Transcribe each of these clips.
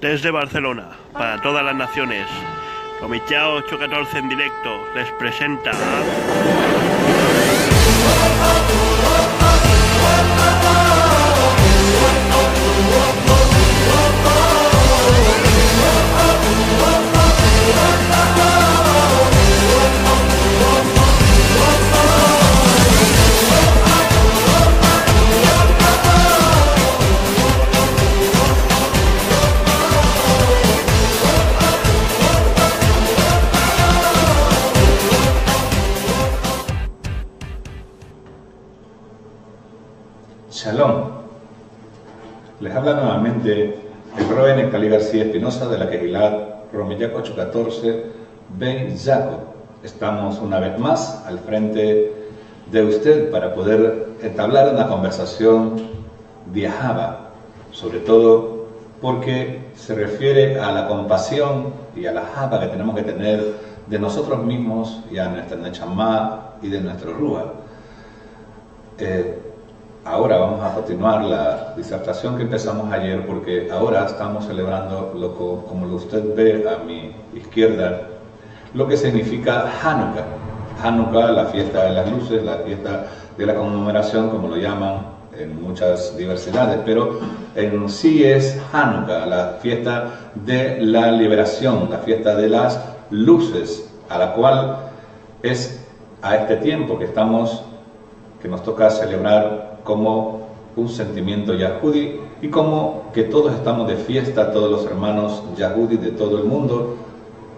Desde Barcelona, para todas las naciones, Romillao 814 en directo les presenta Shalom. Les habla nuevamente el Roe Nectalí García Espinosa de la Kehilat Romillao 814 Ben Jacob. Estamos una vez más al frente de usted para poder entablar una conversación viajada, sobre todo porque se refiere a la compasión y a la java que tenemos que tener de nosotros mismos y a nuestra Nechama y de nuestro Rúa. Ahora vamos a continuar la disertación que empezamos ayer, porque ahora estamos celebrando, como usted ve a mi izquierda, lo que significa Hanukkah. Hanukkah, la fiesta de las luces, la fiesta de la conmemoración, como lo llaman en muchas diversidades, pero en sí es Hanukkah, la fiesta de la liberación, la fiesta de las luces, a la cual es a este tiempo que nos toca celebrar como un sentimiento yahudí y como que todos estamos de fiesta, todos los hermanos yahudí de todo el mundo,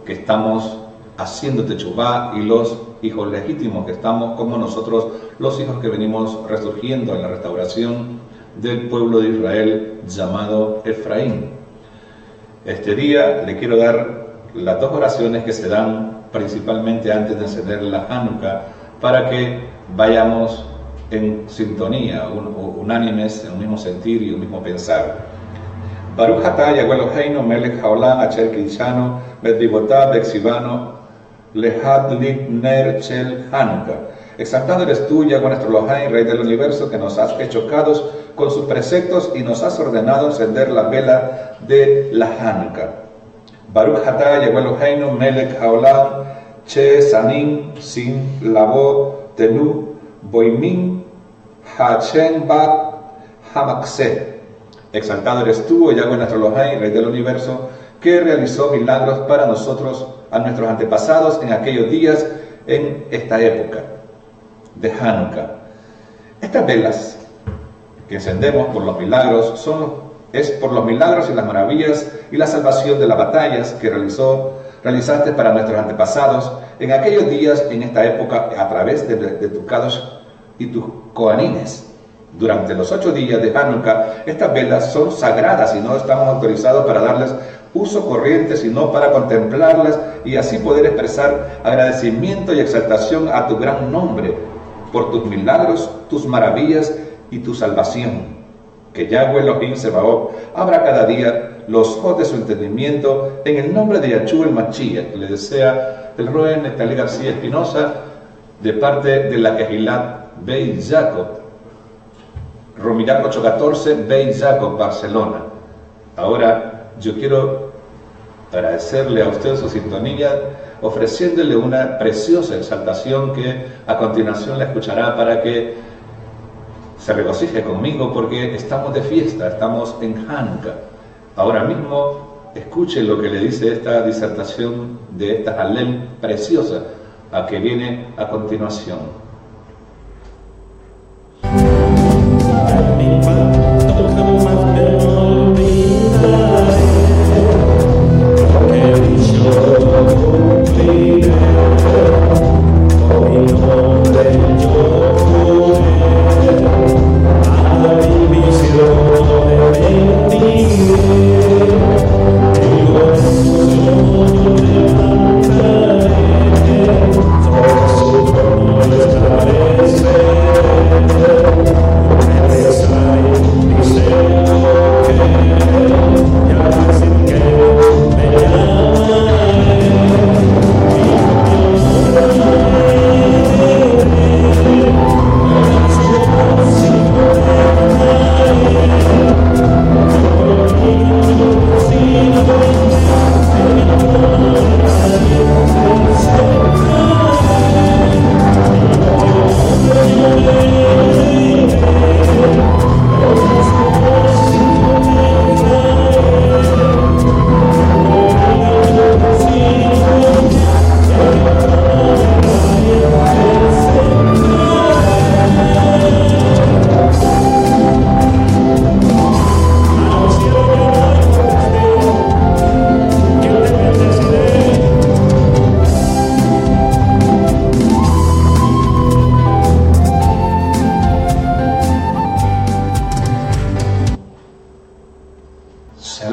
que estamos haciendo techubá, y los hijos legítimos que estamos como nosotros, los hijos que venimos resurgiendo en la restauración del pueblo de Israel llamado Efraín. Este día le quiero dar las dos oraciones que se dan principalmente antes de encender la Hanukkah, para que vayamos en sintonía, unánimes, en un mismo sentir y un mismo pensar. Baruch atah Yahweh Eloheinu melech haolam asher kidshanu b'divotah b'exivano lehadlik ner shel Hanukkah. Exaltado eres tú, Yahweh nuestro Elohim, Rey del universo, que nos has hecho chocados con sus preceptos y nos has ordenado encender la vela de la Hanukkah. Baruch atah Yahweh Eloheinu melech haolam che sanim sin lavo tenu boimin Hachem bat hamakseh. Exaltado eres tú, Yahweh nuestro Elohim, Rey del universo, que realizó milagros para nosotros, a nuestros antepasados, en aquellos días, en esta época de Hanukkah. Estas velas que encendemos por los milagros es por los milagros y las maravillas y la salvación de las batallas que realizaste para nuestros antepasados en aquellos días, en esta época, a través de tu Kadosh y tus Kohanines. Durante los 8 días de Hanukkah, estas velas son sagradas y no estamos autorizados para darles uso corriente, sino para contemplarlas y así poder expresar agradecimiento y exaltación a tu gran nombre por tus milagros, tus maravillas y tu salvación. Que Yahweh Elohim Sebaot abra cada día los ojos de su entendimiento en el nombre de Yahshua el Mashiach, que le desea el Roe Nectalí García Espinosa de parte de la Kehilat Ben Jacob, Romillao 814, Ben Jacob, Barcelona. Ahora yo quiero agradecerle a usted su sintonía, ofreciéndole una preciosa exaltación que a continuación la escuchará para que se regocije conmigo, porque estamos de fiesta, estamos en Hanukkah. Ahora mismo escuche lo que le dice esta disertación de esta Halel preciosa a que viene a continuación. Let's go.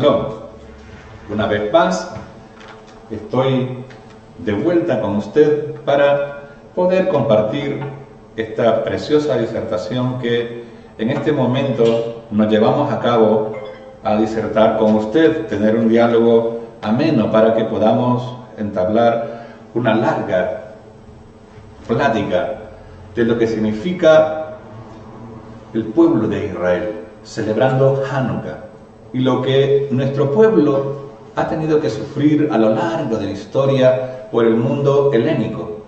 Shalom. Una vez más, estoy de vuelta con usted para poder compartir esta preciosa disertación que en este momento nos llevamos a cabo a disertar con usted, tener un diálogo ameno para que podamos entablar una larga plática de lo que significa el pueblo de Israel, celebrando Hanukkah, y lo que nuestro pueblo ha tenido que sufrir a lo largo de la historia por el mundo helénico.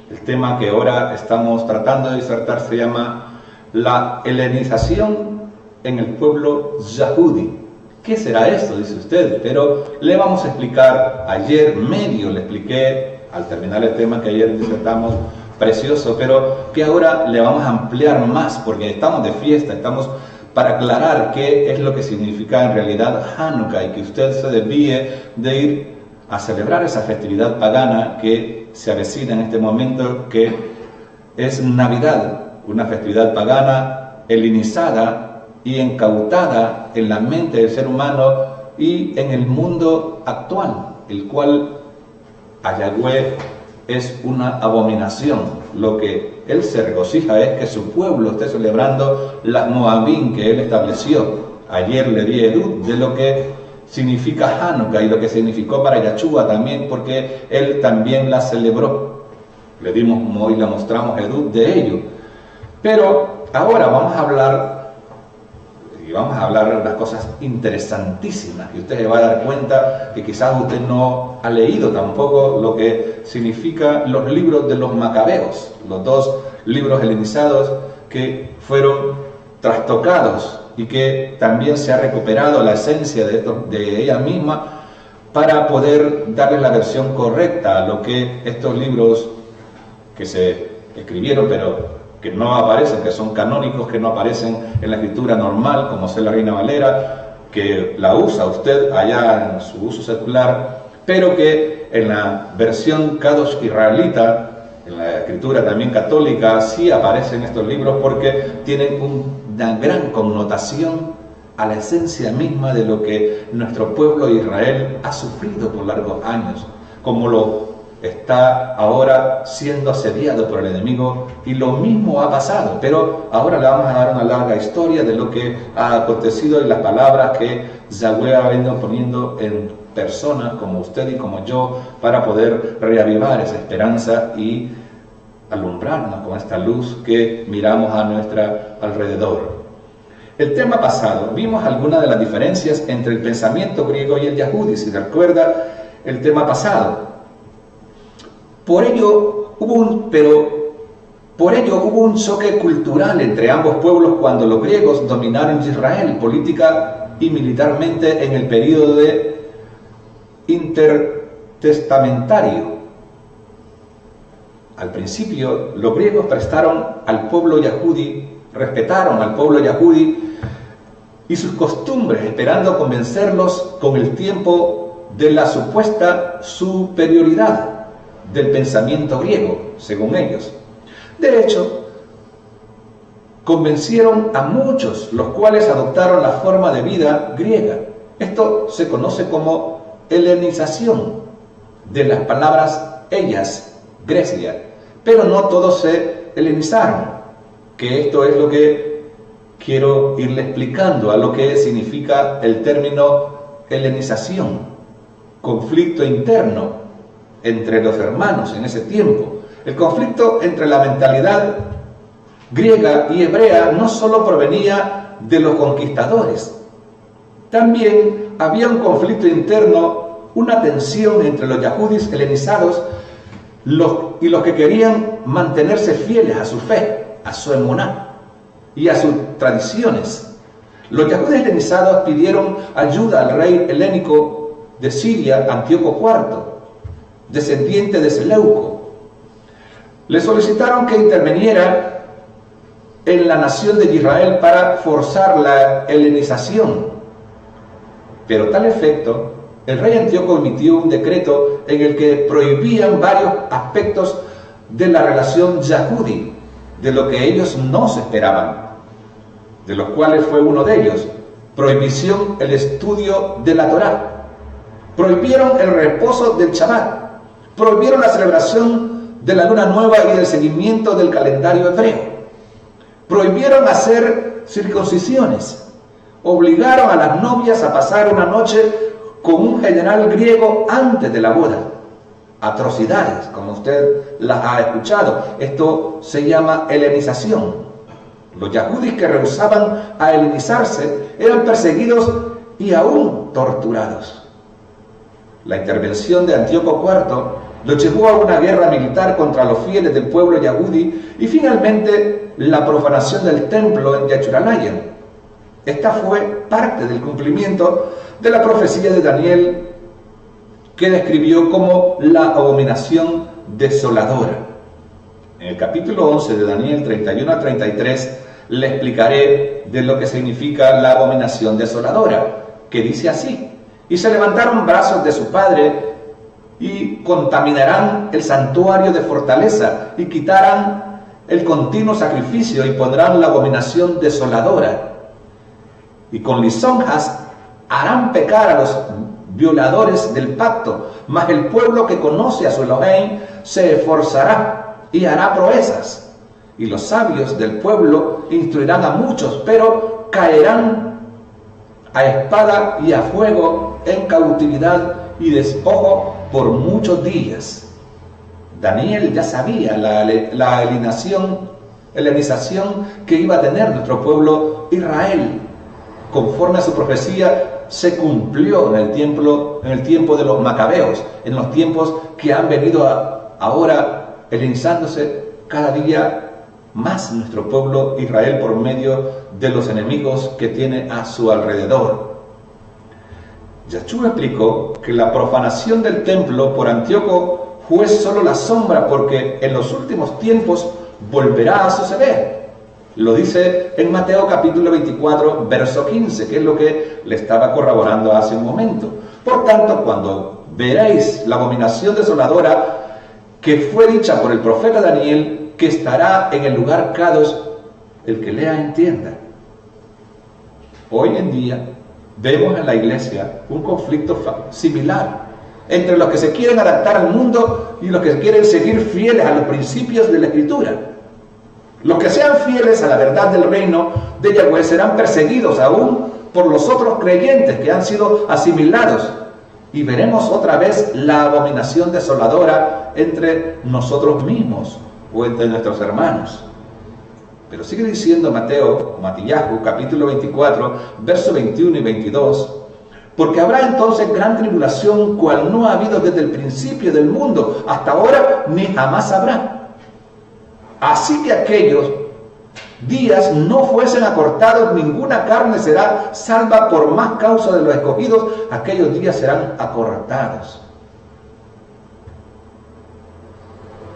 El tema que ahora estamos tratando de disertar se llama la helenización en el pueblo yahudí. ¿Qué será esto?, dice usted, pero le vamos a explicar. Ayer medio le expliqué, al terminar el tema que ayer disertamos, precioso, pero que ahora le vamos a ampliar más, porque estamos de fiesta, estamos para aclarar qué es lo que significa en realidad Hanukkah, y que usted se desvíe de ir a celebrar esa festividad pagana que se avecina en este momento, que es Navidad, una festividad pagana helenizada y encautada en la mente del ser humano y en el mundo actual, el cual a Yahweh es una abominación. Lo que él se regocija es que su pueblo esté celebrando las Moabim que él estableció. Ayer le di edut de lo que significa Hanukkah y lo que significó para Yahshua también, porque él también la celebró. Le dimos y le mostramos edut de ello. Pero ahora vamos a hablar de unas cosas interesantísimas, y usted se va a dar cuenta que quizás usted no ha leído tampoco lo que significa los libros de los Macabeos, los dos libros helenizados que fueron trastocados y que también se ha recuperado la esencia de ella misma para poder darle la versión correcta a lo que estos libros que se escribieron, pero que no aparecen, que son canónicos, que no aparecen en la escritura normal, como es la Reina Valera, que la usa usted allá en su uso secular, pero que en la versión Kadosh israelita, en la escritura también católica, sí aparecen estos libros porque tienen una gran connotación a la esencia misma de lo que nuestro pueblo de Israel ha sufrido por largos años, como lo está ahora siendo asediado por el enemigo, y lo mismo ha pasado, pero ahora le vamos a dar una larga historia de lo que ha acontecido y las palabras que Yahweh ha venido poniendo en personas como usted y como yo para poder reavivar esa esperanza y alumbrarnos con esta luz que miramos a nuestro alrededor. El tema pasado vimos algunas de las diferencias entre el pensamiento griego y el yahudí, si se recuerda el tema pasado. Por ello hubo un choque cultural entre ambos pueblos cuando los griegos dominaron Israel política y militarmente en el período de intertestamentario. Al principio, los griegos respetaron al pueblo yahudí y sus costumbres, esperando convencerlos con el tiempo de la supuesta superioridad del pensamiento griego, según ellos. De hecho, convencieron a muchos, los cuales adoptaron la forma de vida griega. Esto se conoce como helenización, de las palabras ellas, Grecia, pero no todos se helenizaron, que esto es lo que quiero irle explicando, a lo que significa el término helenización, conflicto interno entre los hermanos en ese tiempo. El conflicto entre la mentalidad griega y hebrea no solo provenía de los conquistadores, también había un conflicto interno, una tensión entre los yahudís helenizados y los que querían mantenerse fieles a su fe, a su emuná y a sus tradiciones. Los yahudís helenizados pidieron ayuda al rey helénico de Siria, Antíoco IV, descendiente de Seleuco. Le solicitaron que interviniera en la nación de Israel para forzar la helenización. Pero tal efecto, el rey Antíoco emitió un decreto en el que prohibían varios aspectos de la relación yahudí, de lo que ellos no se esperaban, de los cuales fue uno de ellos, prohibición el estudio de la Torá, prohibieron el reposo del Shabbat, prohibieron la celebración de la luna nueva y el seguimiento del calendario hebreo, prohibieron hacer circuncisiones, obligaron a las novias a pasar una noche con un general griego antes de la boda. Atrocidades, como usted las ha escuchado. Esto se llama helenización. Los yahudis que rehusaban a helenizarse eran perseguidos y aún torturados. La intervención de Antíoco IV los llevó a una guerra militar contra los fieles del pueblo yahudí y finalmente la profanación del templo en Yechuralayan. Esta fue parte del cumplimiento de la profecía de Daniel, que describió como la abominación desoladora. En el capítulo 11 de Daniel 31 a 33 le explicaré de lo que significa la abominación desoladora, que dice así: y se levantaron brazos de su padre y contaminarán el santuario de fortaleza y quitarán el continuo sacrificio y pondrán la abominación desoladora, y con lisonjas harán pecar a los violadores del pacto, mas el pueblo que conoce a su Elohim se esforzará y hará proezas, y los sabios del pueblo instruirán a muchos, pero caerán a espada y a fuego en cautividad y despojo por muchos días. Daniel ya sabía la helenización que iba a tener nuestro pueblo Israel. Conforme a su profecía, se cumplió en el tiempo de los macabeos, en los tiempos que han venido ahora helenizándose cada día más nuestro pueblo Israel por medio de los enemigos que tiene a su alrededor. Yahshua explicó que la profanación del templo por Antíoco fue solo la sombra, porque en los últimos tiempos volverá a suceder. Lo dice en Mateo capítulo 24, verso 15, que es lo que le estaba corroborando hace un momento. Por tanto, cuando veréis la abominación desoladora que fue dicha por el profeta Daniel, que estará en el lugar Kadosh, el que lea entienda. Hoy en día vemos en la iglesia un conflicto similar entre los que se quieren adaptar al mundo y los que quieren seguir fieles a los principios de la Escritura. Los que sean fieles a la verdad del reino de Yahweh serán perseguidos aún por los otros creyentes que han sido asimilados, y veremos otra vez la abominación desoladora entre nosotros mismos o entre nuestros hermanos. Pero sigue diciendo Matillahu, capítulo 24, versos 21 y 22, porque habrá entonces gran tribulación, cual no ha habido desde el principio del mundo hasta ahora, ni jamás habrá. Así que aquellos días no fuesen acortados, ninguna carne será salva por más causa de los escogidos, aquellos días serán acortados.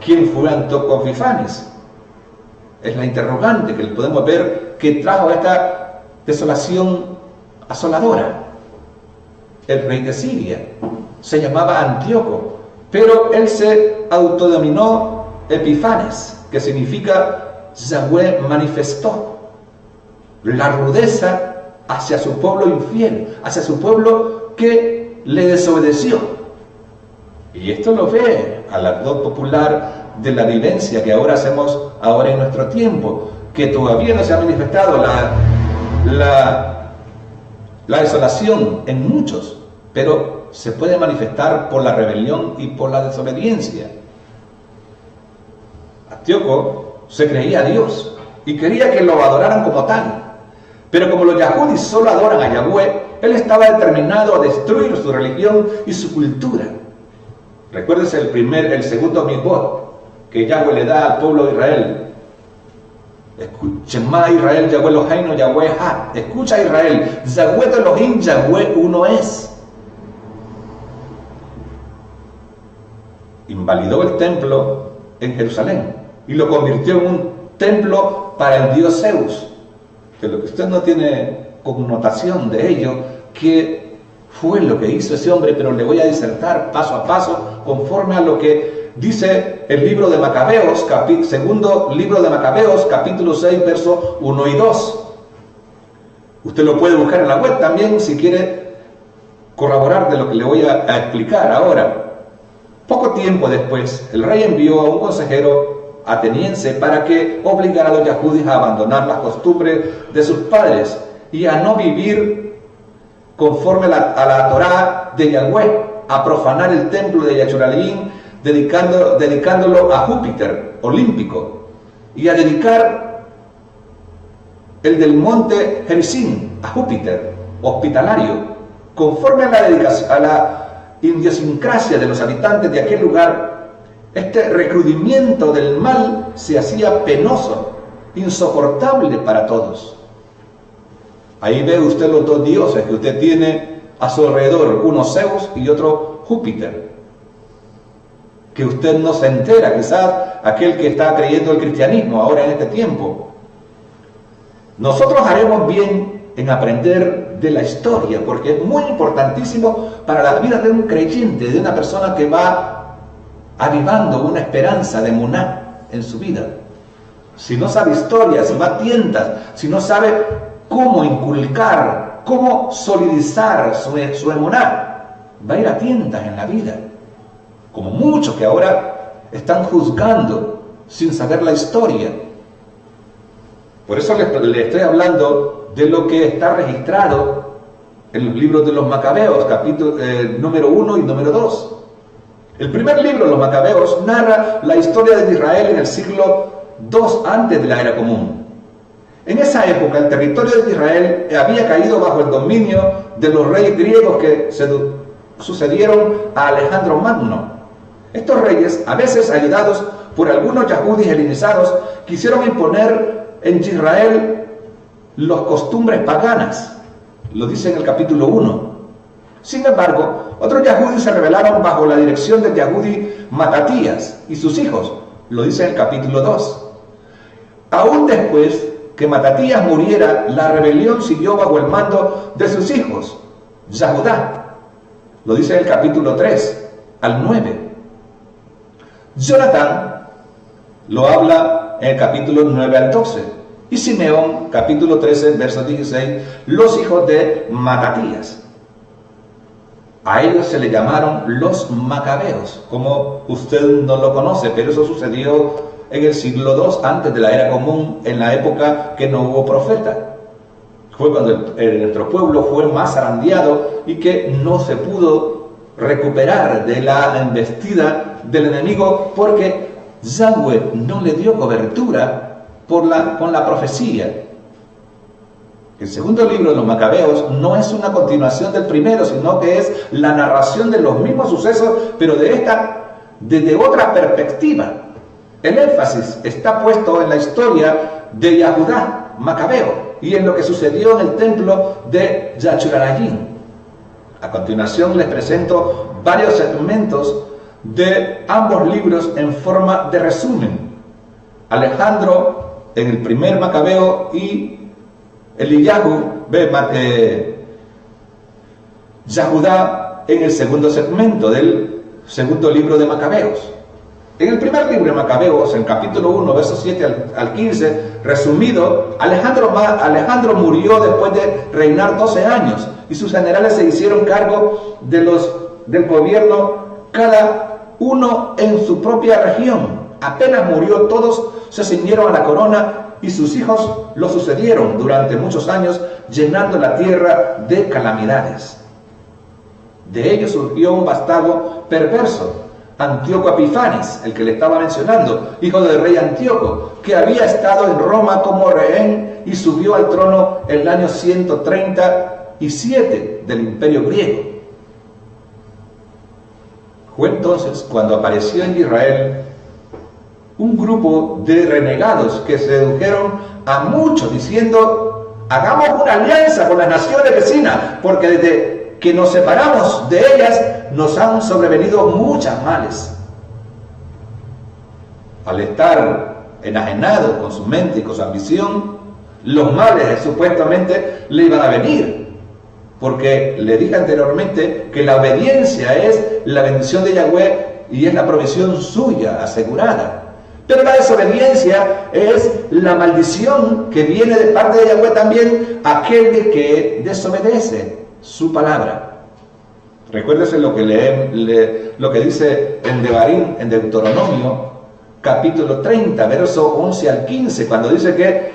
¿Quién fue Antíoco Epifanes? Es la interrogante que podemos ver que trajo esta desolación asoladora. El rey de Siria se llamaba Antíoco, pero él se autodenominó Epifanes, que significa Yahweh manifestó la rudeza hacia su pueblo infiel, hacia su pueblo que le desobedeció. Y esto lo ve al actor popular de la vivencia que ahora hacemos ahora en nuestro tiempo, que todavía no se ha manifestado la desolación en muchos, pero se puede manifestar por la rebelión y por la desobediencia. Antíoco se creía a Dios y quería que lo adoraran como tal, pero como los yahudis solo adoran a Yahweh, él estaba determinado a destruir su religión y su cultura. Recuérdese el segundo mitzvot que Yahweh le da al pueblo de Israel. Shema Israel, Yahweh Eloheinu, Yahweh Echad. Escucha Israel, Yahweh Elohim, Yahweh uno es. Invalidó el templo en Jerusalén y lo convirtió en un templo para el dios Zeus. De lo que usted no tiene connotación de ello, que fue lo que hizo ese hombre, pero le voy a disertar paso a paso conforme a lo que dice el libro de Macabeos, segundo libro de Macabeos, capítulo 6, versos 1 y 2. Usted lo puede buscar en la web también si quiere corroborar de lo que le voy a explicar ahora. Poco tiempo después, el rey envió a un consejero ateniense para que obligara a los yahudíes a abandonar las costumbres de sus padres y a no vivir conforme a la Torá de Yahweh, a profanar el templo de Yachuralim, dedicándolo a Júpiter, olímpico, y a dedicar el del monte Gerizim a Júpiter, hospitalario, conforme a la idiosincrasia de los habitantes de aquel lugar. Este recrudimiento del mal se hacía penoso, insoportable para todos. Ahí ve usted los dos dioses que usted tiene a su alrededor, uno Zeus y otro Júpiter, que usted no se entera, quizás aquel que está creyendo el cristianismo ahora en este tiempo. Nosotros haremos bien en aprender de la historia, porque es muy importantísimo para la vida de un creyente, de una persona que va avivando una esperanza de emuná en su vida. Si no sabe historia, si va a tientas, si no sabe cómo inculcar, cómo solidizar su emuná, va a ir a tientas en la vida, como muchos que ahora están juzgando sin saber la historia. Por eso le estoy hablando de lo que está registrado en los libros de los Macabeos, capítulo número 1 y número 2. El primer libro, los Macabeos, narra la historia de Israel en el siglo II antes de la era común. En esa época, el territorio de Israel había caído bajo el dominio de los reyes griegos que sucedieron a Alejandro Magno. Estos reyes, a veces ayudados por algunos yahudíes helenizados, quisieron imponer en Israel las costumbres paganas. Lo dice en el capítulo 1. Sin embargo, otros yahudíes se rebelaron bajo la dirección del yahudí Matatías y sus hijos. Lo dice en el capítulo 2. Aún después que Matatías muriera, la rebelión siguió bajo el mando de sus hijos, Yahudá. Lo dice en el capítulo 3 al 9. Jonatán lo habla en el capítulo 9 al 12. Y Simeón, capítulo 13, verso 16, los hijos de Matatías. A ellos se le llamaron los Macabeos, como usted no lo conoce, pero eso sucedió en el siglo II antes de la era común, en la época que no hubo profeta. Fue cuando nuestro pueblo fue más zarandeado y que no se pudo recuperar de la embestida del enemigo, porque Yahweh no le dio cobertura con la profecía. El segundo libro de los Macabeos no es una continuación del primero, sino que es la narración de los mismos sucesos, pero desde otra perspectiva. El énfasis está puesto en la historia de Yahudá, Macabeo, y en lo que sucedió en el templo de Yachuralayim. A continuación les presento varios segmentos de ambos libros en forma de resumen. Alejandro en el primer Macabeo y Eliyahu, Yahudá en el segundo segmento del segundo libro de Macabeos. En el primer libro de Macabeos, en capítulo 1, versos 7 al 15, resumido, Alejandro murió después de reinar 12 años y sus generales se hicieron cargo del gobierno, cada uno en su propia región. Apenas murió, todos se ciñeron a la corona y sus hijos lo sucedieron durante muchos años, llenando la tierra de calamidades. De ellos surgió un bastardo perverso, Antíoco Epifanes, el que le estaba mencionando, hijo del rey Antíoco, que había estado en Roma como rehén y subió al trono en el año 137 del imperio griego. Fue entonces cuando apareció en Israel un grupo de renegados que sedujeron a muchos diciendo: hagamos una alianza con las naciones vecinas, porque desde que nos separamos de ellas nos han sobrevenido muchas males. Al estar enajenados con su mente y con su ambición, los males supuestamente le iban a venir, porque le dije anteriormente que la obediencia es la bendición de Yahweh y es la provisión suya asegurada. Pero la desobediencia es la maldición que viene de parte de Yahweh también a aquel de que desobedece su palabra. Recuérdese lo que lo que dice en Devarim, en Deuteronomio, capítulo 30, verso 11 al 15, cuando dice que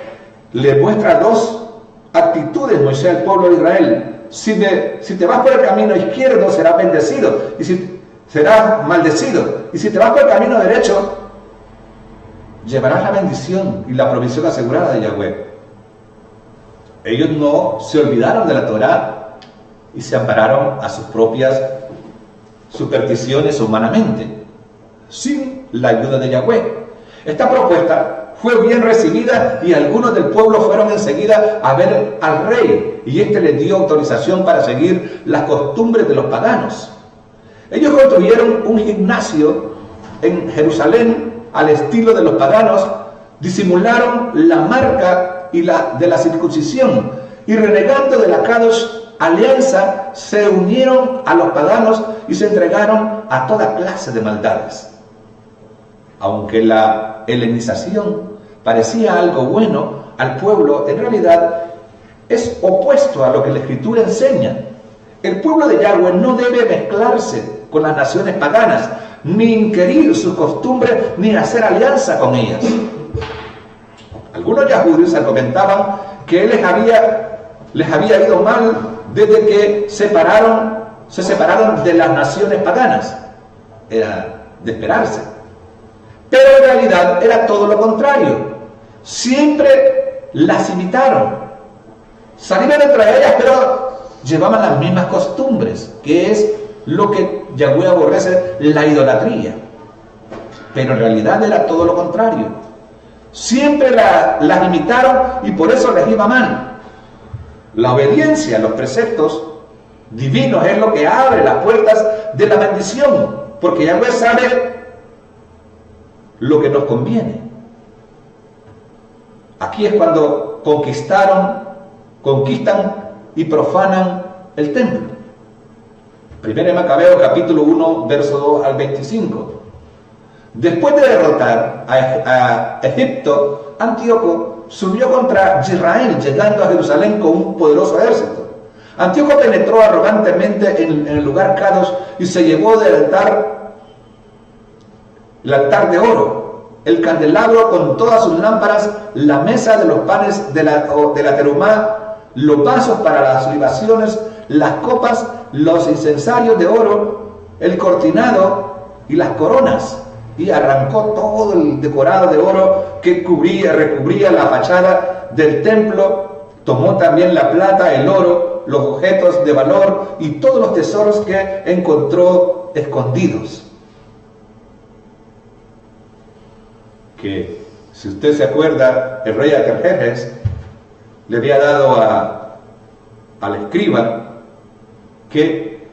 le muestra dos actitudes Moisés al pueblo de Israel. Si te vas por el camino izquierdo, serás bendecido, y si serás maldecido. Y si te vas por el camino derecho, llevarás la bendición y la provisión asegurada de Yahweh. Ellos no se olvidaron de la Torá y se ampararon a sus propias supersticiones humanamente, sin la ayuda de Yahweh. Esta propuesta fue bien recibida y algunos del pueblo fueron enseguida a ver al rey, y éste les dio autorización para seguir las costumbres de los paganos. Ellos construyeron un gimnasio en Jerusalén al estilo de los paganos, disimularon la marca de la circuncisión, y renegando de la Kadosh alianza, se unieron a los paganos y se entregaron a toda clase de maldades. Aunque la helenización parecía algo bueno al pueblo, en realidad es opuesto a lo que la Escritura enseña. El pueblo de Yahweh no debe mezclarse con las naciones paganas, ni inquirir sus costumbres, ni hacer alianza con ellas. Algunos yahudíes argumentaban que les había ido mal desde que se separaron de las naciones paganas. Era de esperarse. Pero en realidad era todo lo contrario. Siempre las imitaron. Salieron entre ellas, pero llevaban las mismas costumbres, que es lo que Yahweh aborrece, la idolatría. Pero en realidad era todo lo contrario. Siempre las imitaron y por eso les iba mal. La obediencia a los preceptos divinos es lo que abre las puertas de la bendición, porque Yahweh sabe lo que nos conviene. Aquí es cuando conquistan y profanan el templo. 1 Macabeos capítulo 1, verso 2 al 25. Después de derrotar a Egipto, Antíoco subió contra Israel, llegando a Jerusalén con un poderoso ejército. Antíoco penetró arrogantemente en el lugar Kadosh y se llevó del altar el altar de oro, el candelabro con todas sus lámparas, la mesa de los panes de la terumá, los vasos para las libaciones, las copas, los incensarios de oro, el cortinado y las coronas, y arrancó todo el decorado de oro que recubría la fachada del templo. Tomó también la plata, el oro, los objetos de valor y todos los tesoros que encontró escondidos. Que, si usted se acuerda, el rey Artajerjes le había dado al escriba que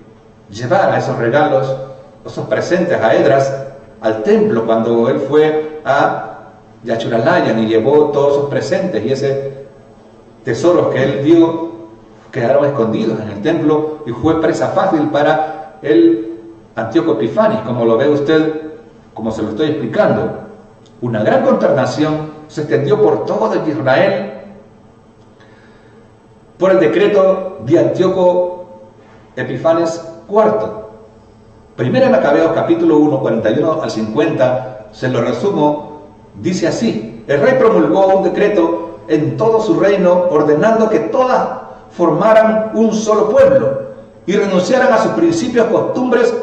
llevara esos regalos, esos presentes a Edras, al templo, cuando él fue a Yachuralayan y llevó todos esos presentes y ese tesoros que él dio quedaron escondidos en el templo y fue presa fácil para el Antíoco Epifanes, como lo ve usted, como se lo estoy explicando. Una gran consternación se extendió por todo Israel por el decreto de Antíoco Epifanes IV. 1 Macabeos capítulo 1, 41 al 50, se lo resumo, dice así: el rey promulgó un decreto en todo su reino, ordenando que todas formaran un solo pueblo y renunciaran a sus principios, costumbres.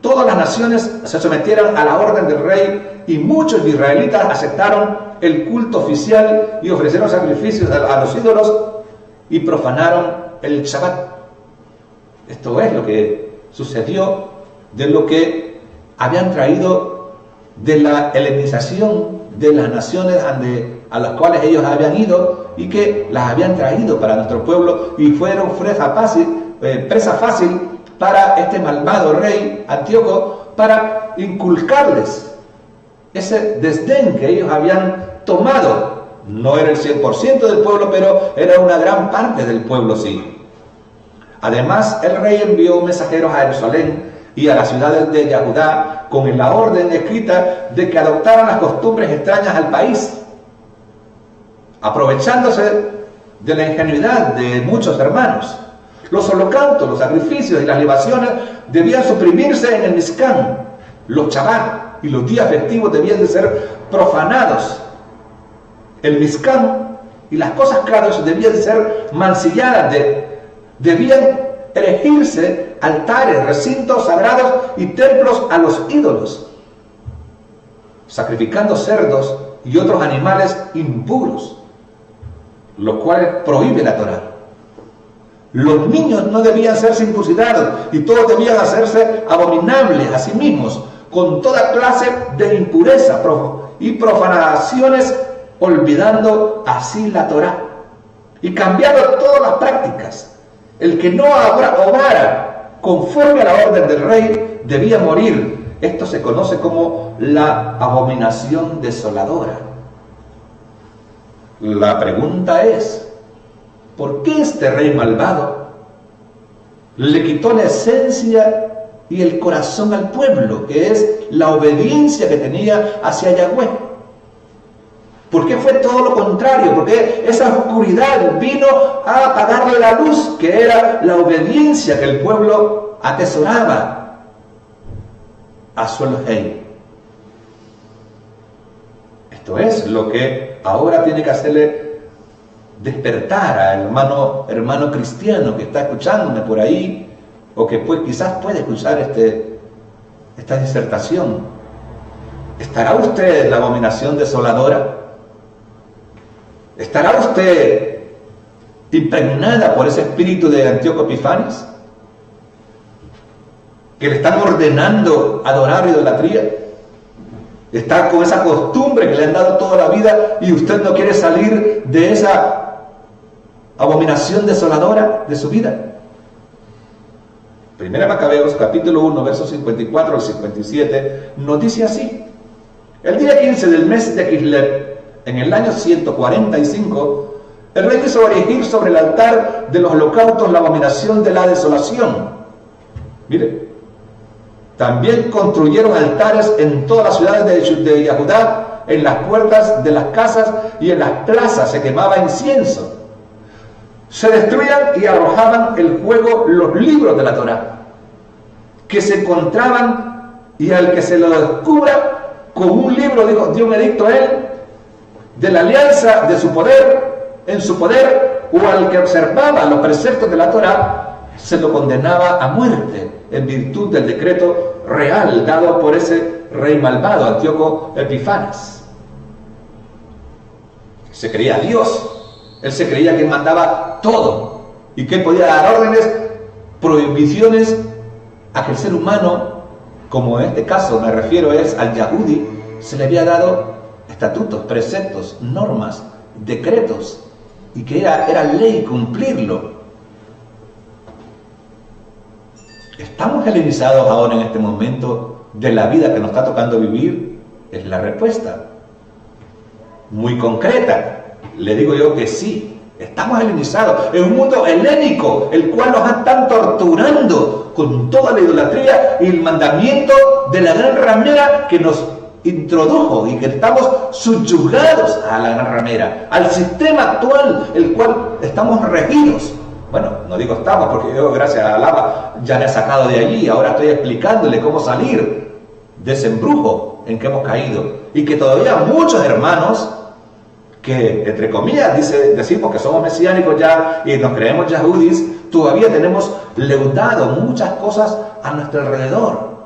Todas las naciones se sometieran a la orden del rey, y muchos israelitas aceptaron el culto oficial y ofrecieron sacrificios a los ídolos y profanaron el Shabbat. Esto es lo que sucedió de lo que habían traído de la helenización de las naciones a las cuales ellos habían ido y que las habían traído para nuestro pueblo y fueron presa fácil para este malvado rey Antíoco, para inculcarles ese desdén que ellos habían tomado. No era el 100% del pueblo, pero era una gran parte del pueblo, sí. Además, el rey envió mensajeros a Jerusalén y a las ciudades de Yahudá con la orden escrita de que adoptaran las costumbres extrañas al país, aprovechándose de la ingenuidad de muchos hermanos. Los holocaustos, los sacrificios y las libaciones debían suprimirse en el Mizcán. Los Shabbat y los días festivos debían de ser profanados. El Mizcán y las cosas caras debían de ser mancilladas, debían erigirse altares, recintos sagrados y templos a los ídolos, sacrificando cerdos y otros animales impuros, los cuales prohíbe la Torá. Los niños no debían ser circuncidados y todos debían hacerse abominables a sí mismos, con toda clase de impureza y profanaciones, olvidando así la Torá y cambiando todas las prácticas. El que no obrara conforme a la orden del rey debía morir. Esto se conoce como la abominación desoladora. La pregunta es, ¿por qué este rey malvado le quitó la esencia y el corazón al pueblo, que es la obediencia que tenía hacia Yahweh? ¿Por qué fue todo lo contrario? Porque esa oscuridad vino a apagarle la luz, que era la obediencia que el pueblo atesoraba a su Elohim. Esto es lo que ahora tiene que hacerle despertar al hermano cristiano que está escuchándome por ahí, o que quizás puede escuchar esta disertación. ¿Estará usted en la abominación desoladora? ¿Estará usted impregnada por ese espíritu de Antíoco Epifanes, que le están ordenando adorar idolatría? Está con esa costumbre que le han dado toda la vida y usted no quiere salir de esa abominación desoladora de su vida. Primera Macabeos, capítulo 1, versos 54 al 57, nos dice así: el día 15 del mes de Kislev, en el año 145, el rey hizo erigir sobre el altar de los holocaustos la abominación de la desolación. Mire, también construyeron altares en todas las ciudades de Yahudá, en las puertas de las casas y en las plazas se quemaba incienso. Se destruían y arrojaban el fuego los libros de la Torá, que se encontraban, y al que se lo descubra con un libro, dio un edicto a él, de la alianza de su poder, en su poder, o al que observaba los preceptos de la Torá, se lo condenaba a muerte, en virtud del decreto real dado por ese rey malvado, Antíoco Epifanes. Se creía Dios. Él se creía que mandaba todo y que podía dar órdenes, prohibiciones a que el ser humano, como en este caso me refiero es al Yahudi, se le había dado estatutos, preceptos, normas, decretos, y que era ley cumplirlo. ¿Estamos helenizados ahora en este momento de la vida que nos está tocando vivir? Es la respuesta muy concreta. Le digo yo que sí, estamos helenizados en un mundo helénico, el cual nos están torturando con toda la idolatría y el mandamiento de la gran ramera que nos introdujo, y que estamos subyugados a la gran ramera, al sistema actual, el cual estamos regidos. Bueno, no digo estamos, porque yo, gracias a Alaba, ya me he sacado de allí. Ahora estoy explicándole cómo salir de ese embrujo en que hemos caído, y que todavía muchos hermanos que, entre comillas, decimos que somos mesiánicos ya y nos creemos yahudis, todavía tenemos leudado muchas cosas a nuestro alrededor.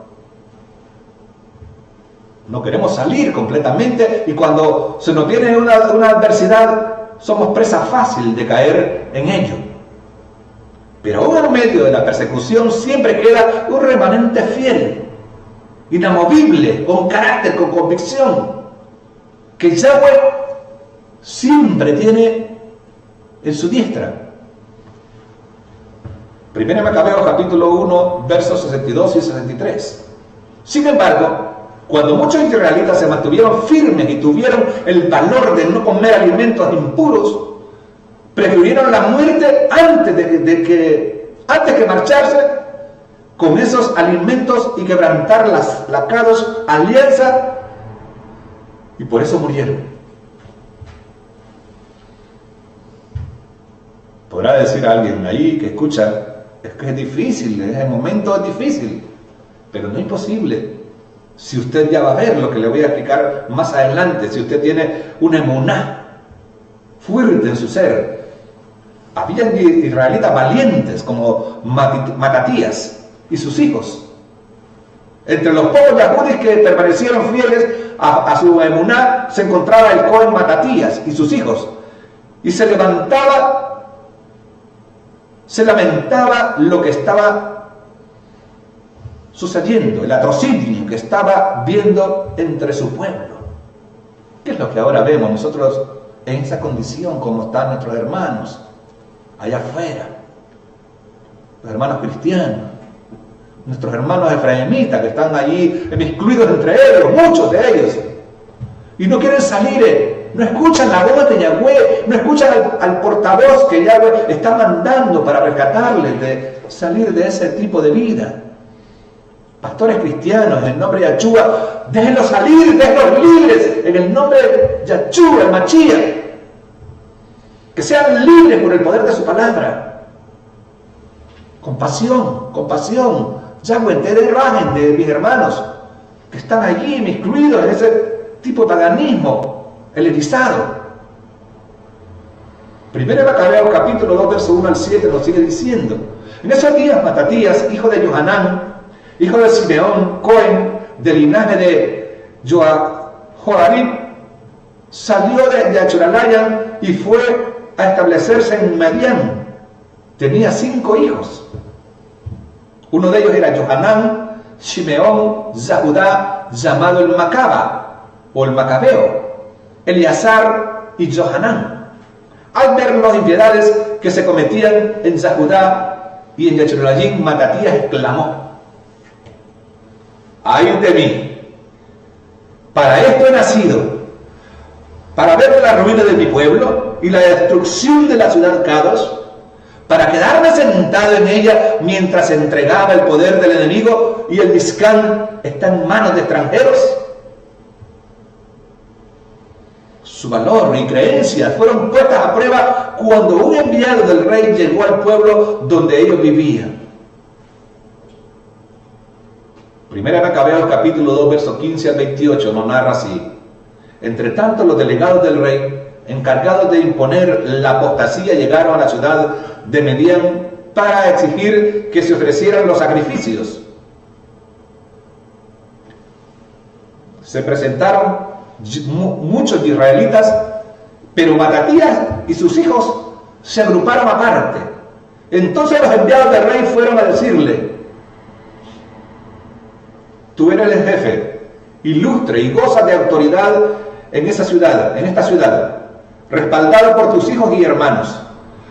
No queremos salir completamente, y cuando se nos viene una adversidad, somos presa fácil de caer en ello. Pero aún en medio de la persecución siempre queda un remanente fiel, inamovible, con carácter, con convicción, que Yahweh siempre tiene en su diestra. Primera Macabeos capítulo 1, versos 62 y 63. Sin embargo, cuando muchos israelitas se mantuvieron firmes y tuvieron el valor de no comer alimentos impuros, prefirieron la muerte antes que marcharse con esos alimentos y quebrantar la Kadosh, alianza, y por eso murieron. Podrá decir alguien ahí que escucha, es que es difícil, el momento es difícil, pero no es imposible. Si usted ya va a ver lo que le voy a explicar más adelante, si usted tiene una emuná fuerte en su ser. Había israelitas valientes como Matatías y sus hijos. Entre los pocos yahudis que permanecieron fieles a su emuná se encontraba el Cohen Matatías y sus hijos. Y se lamentaba lo que estaba sucediendo, el atrocinio que estaba viendo entre su pueblo. ¿Qué es lo que ahora vemos nosotros en esa condición, como están nuestros hermanos allá afuera? Los hermanos cristianos, nuestros hermanos efraimitas que están allí excluidos entre ellos, muchos de ellos, y no quieren salir, no escuchan la voz de Yahweh, no escuchan al portavoz que Yahweh está mandando para rescatarles de salir de ese tipo de vida. Pastores cristianos, en el nombre de Yahshua, déjenlos salir, déjenlos libres, en el nombre de Yahshua, el Mashiach, que sean libres por el poder de su palabra. Compasión, compasión. Yahweh, te dé imagen de mis hermanos que están allí inmiscuidos en ese tipo de paganismo helenizado. Primero Macabeos capítulo 2, verso 1 al 7 nos sigue diciendo: en esos días Matatías, hijo de Johanán, hijo de Simeón, Cohen, del linaje de Joarib, salió de Yachuralayan y fue a establecerse en Madián. Tenía 5 hijos. Uno de ellos era Johanán, Simeón, Zahudá, llamado el Macaba, o el Macabeo, Eleazar y Johanán. Al ver las impiedades que se cometían en Zahudá y en Yachuralayan, Matatías exclamó: ¡ay de mí! Para esto he nacido, para ver la ruina de mi pueblo y la destrucción de la ciudad Kadosh, para quedarme sentado en ella mientras se entregaba el poder del enemigo y el Mizcán está en manos de extranjeros. Su valor y creencias fueron puestas a prueba cuando un enviado del rey llegó al pueblo donde ellos vivían. Primera Macabeos capítulo 2, verso 15 al 28 nos narra así: entre tanto, los delegados del rey, encargados de imponer la apostasía, llegaron a la ciudad de Medián para exigir que se ofrecieran los sacrificios. Se presentaron muchos israelitas, pero Matatías y sus hijos se agruparon aparte. Entonces los enviados del rey fueron a decirle: tú eres el jefe, ilustre y gozas de autoridad en esta ciudad, respaldado por tus hijos y hermanos.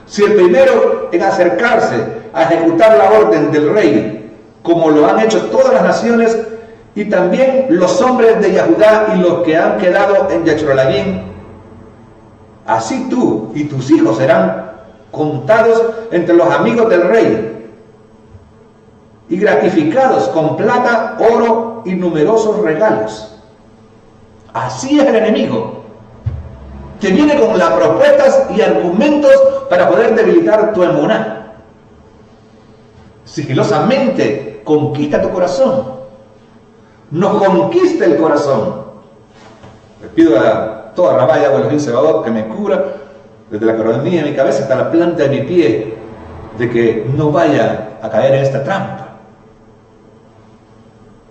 Si el primero en acercarse a ejecutar la orden del rey, como lo han hecho todas las naciones, y también los hombres de Yahudá y los que han quedado en Yachuralaim, así tú y tus hijos serán contados entre los amigos del rey y gratificados con plata, oro y numerosos regalos. Así es el enemigo, que viene con las propuestas y argumentos para poder debilitar tu emuná. Sigilosamente conquista tu corazón, nos conquista el corazón. Le pido a toda Rabaya o Elohim Sebaot que me cubra desde la coronilla de mi cabeza hasta la planta de mi pie, de que no vaya a caer en esta trampa,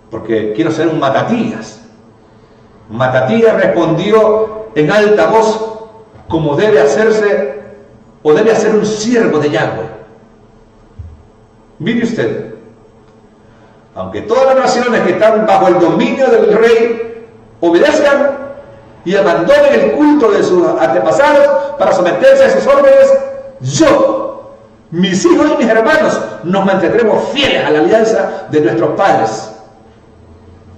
porque quiero ser un Matatías. Matatías respondió en alta voz como debe hacerse, o debe hacer un siervo de Yahweh. Mire usted, aunque todas las naciones que están bajo el dominio del rey obedezcan y abandonen el culto de sus antepasados para someterse a sus órdenes, yo, mis hijos y mis hermanos nos mantendremos fieles a la alianza de nuestros padres.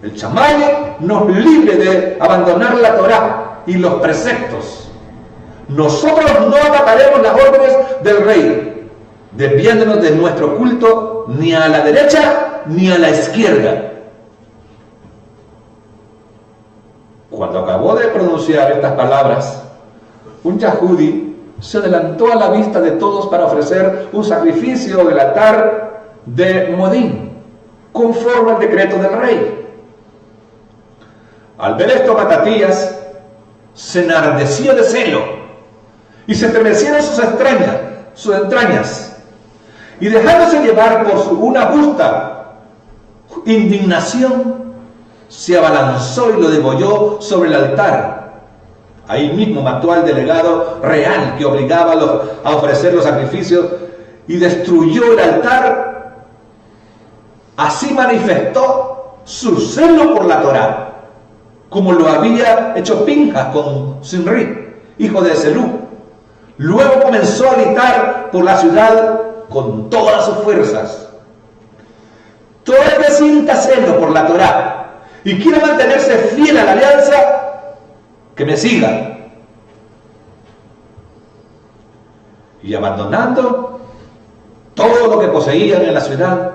El Chamaye nos libre de abandonar la Torá y los preceptos. Nosotros no acataremos las órdenes del rey, desviándonos de nuestro culto ni a la derecha ni a la izquierda. Cuando acabó de pronunciar estas palabras, un Yahudí se adelantó a la vista de todos para ofrecer un sacrificio en el altar de Modín, conforme al decreto del rey. Al ver esto, Matatías se enardeció de celo y se estremecieron sus entrañas, y dejándose llevar por una justa indignación, se abalanzó y lo degolló sobre el altar. Ahí mismo mató al delegado real que obligaba a ofrecer los sacrificios y destruyó el altar. Así manifestó su celo por la Torá, como lo había hecho Pinjas con Simri, hijo de Selú. Luego comenzó a gritar por la ciudad con todas sus fuerzas: todo el que sienta celo por la Torá y quiere mantenerse fiel a la alianza, que me siga. Y abandonando todo lo que poseían en la ciudad,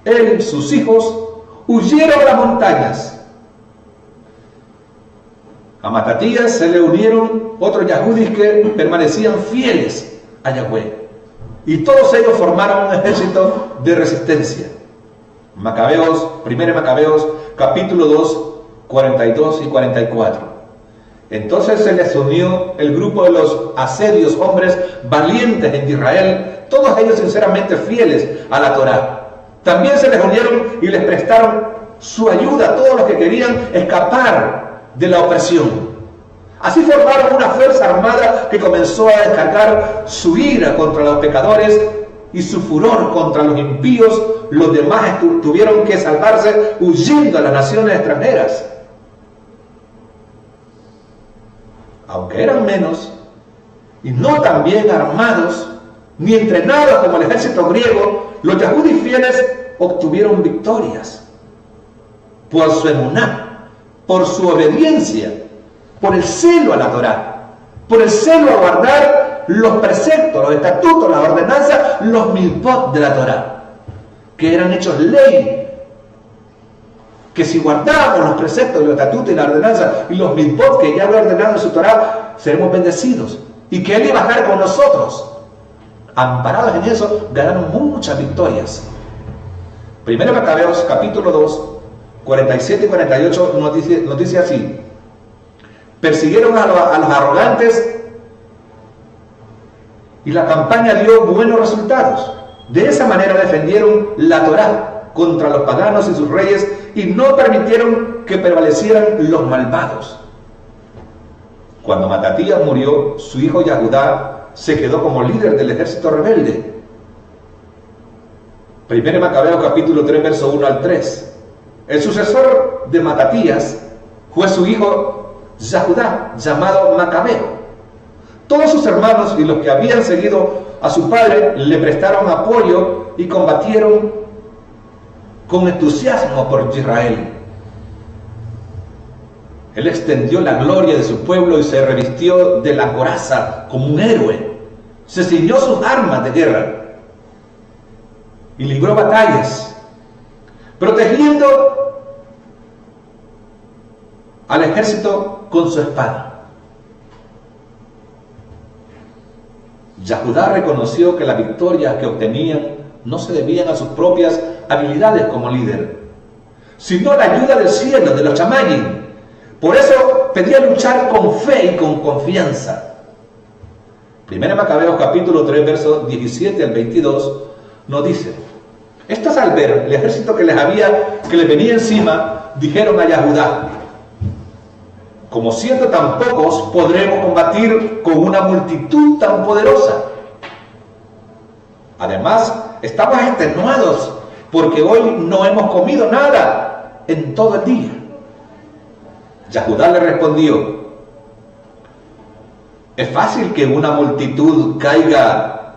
él y sus hijos huyeron a las montañas. A Matatías se le unieron otros yahudis que permanecían fieles a Yahweh, y todos ellos formaron un ejército de resistencia. Macabeos, 1 Macabeos, capítulo 2, 42 y 44. Entonces se les unió el grupo de los asedios, hombres valientes en Israel, todos ellos sinceramente fieles a la Torá. También se les unieron y les prestaron su ayuda a todos los que querían escapar de la opresión. Así formaron una fuerza armada que comenzó a descargar su ira contra los pecadores y su furor contra los impíos. Los demás tuvieron que salvarse huyendo a las naciones extranjeras. Aunque eran menos y no tan bien armados ni entrenados como el ejército griego, los yahudis fieles obtuvieron victorias por su emuná, por su obediencia, por el celo a la Torá, por el celo a guardar los preceptos, los estatutos, las ordenanzas, los milpot de la Torá, que eran hechos ley. Que si guardamos los preceptos, los estatutos y la ordenanza y los milpot que ya había ordenado en su Torá, seremos bendecidos, y que Él iba a estar con nosotros. Amparados en eso, ganaron muchas victorias. 1 Macabeos, capítulo 2, 47 y 48 nos dice así: persiguieron a los arrogantes y la campaña dio buenos resultados. De esa manera defendieron la Torá contra los paganos y sus reyes, y no permitieron que prevalecieran los malvados. Cuando Matatías murió, su hijo Yahudá se quedó como líder del ejército rebelde. 1 Macabeos capítulo 3, verso 1 al 3. El sucesor de Matatías fue su hijo Yahudá, llamado Macabeo. Todos sus hermanos y los que habían seguido a su padre le prestaron apoyo y combatieron con entusiasmo por Israel. Él extendió la gloria de su pueblo y se revistió de la coraza como un héroe. Se ciñó sus armas de guerra y libró batallas, protegiendo al ejército con su espada. Yahudá reconoció que las victorias que obtenían no se debían a sus propias habilidades como líder, sino a la ayuda del cielo, de los chamayim. Por eso pedía luchar con fe y con confianza. 1 Macabeos capítulo 3, versos 17 al 22 nos dice: estos, al ver el ejército que les venía encima, dijeron a Yahudá: como siendo tan pocos, podremos combatir con una multitud tan poderosa. Además, estamos extenuados porque hoy no hemos comido nada en todo el día. Yahudá le respondió: ¿es fácil que una multitud caiga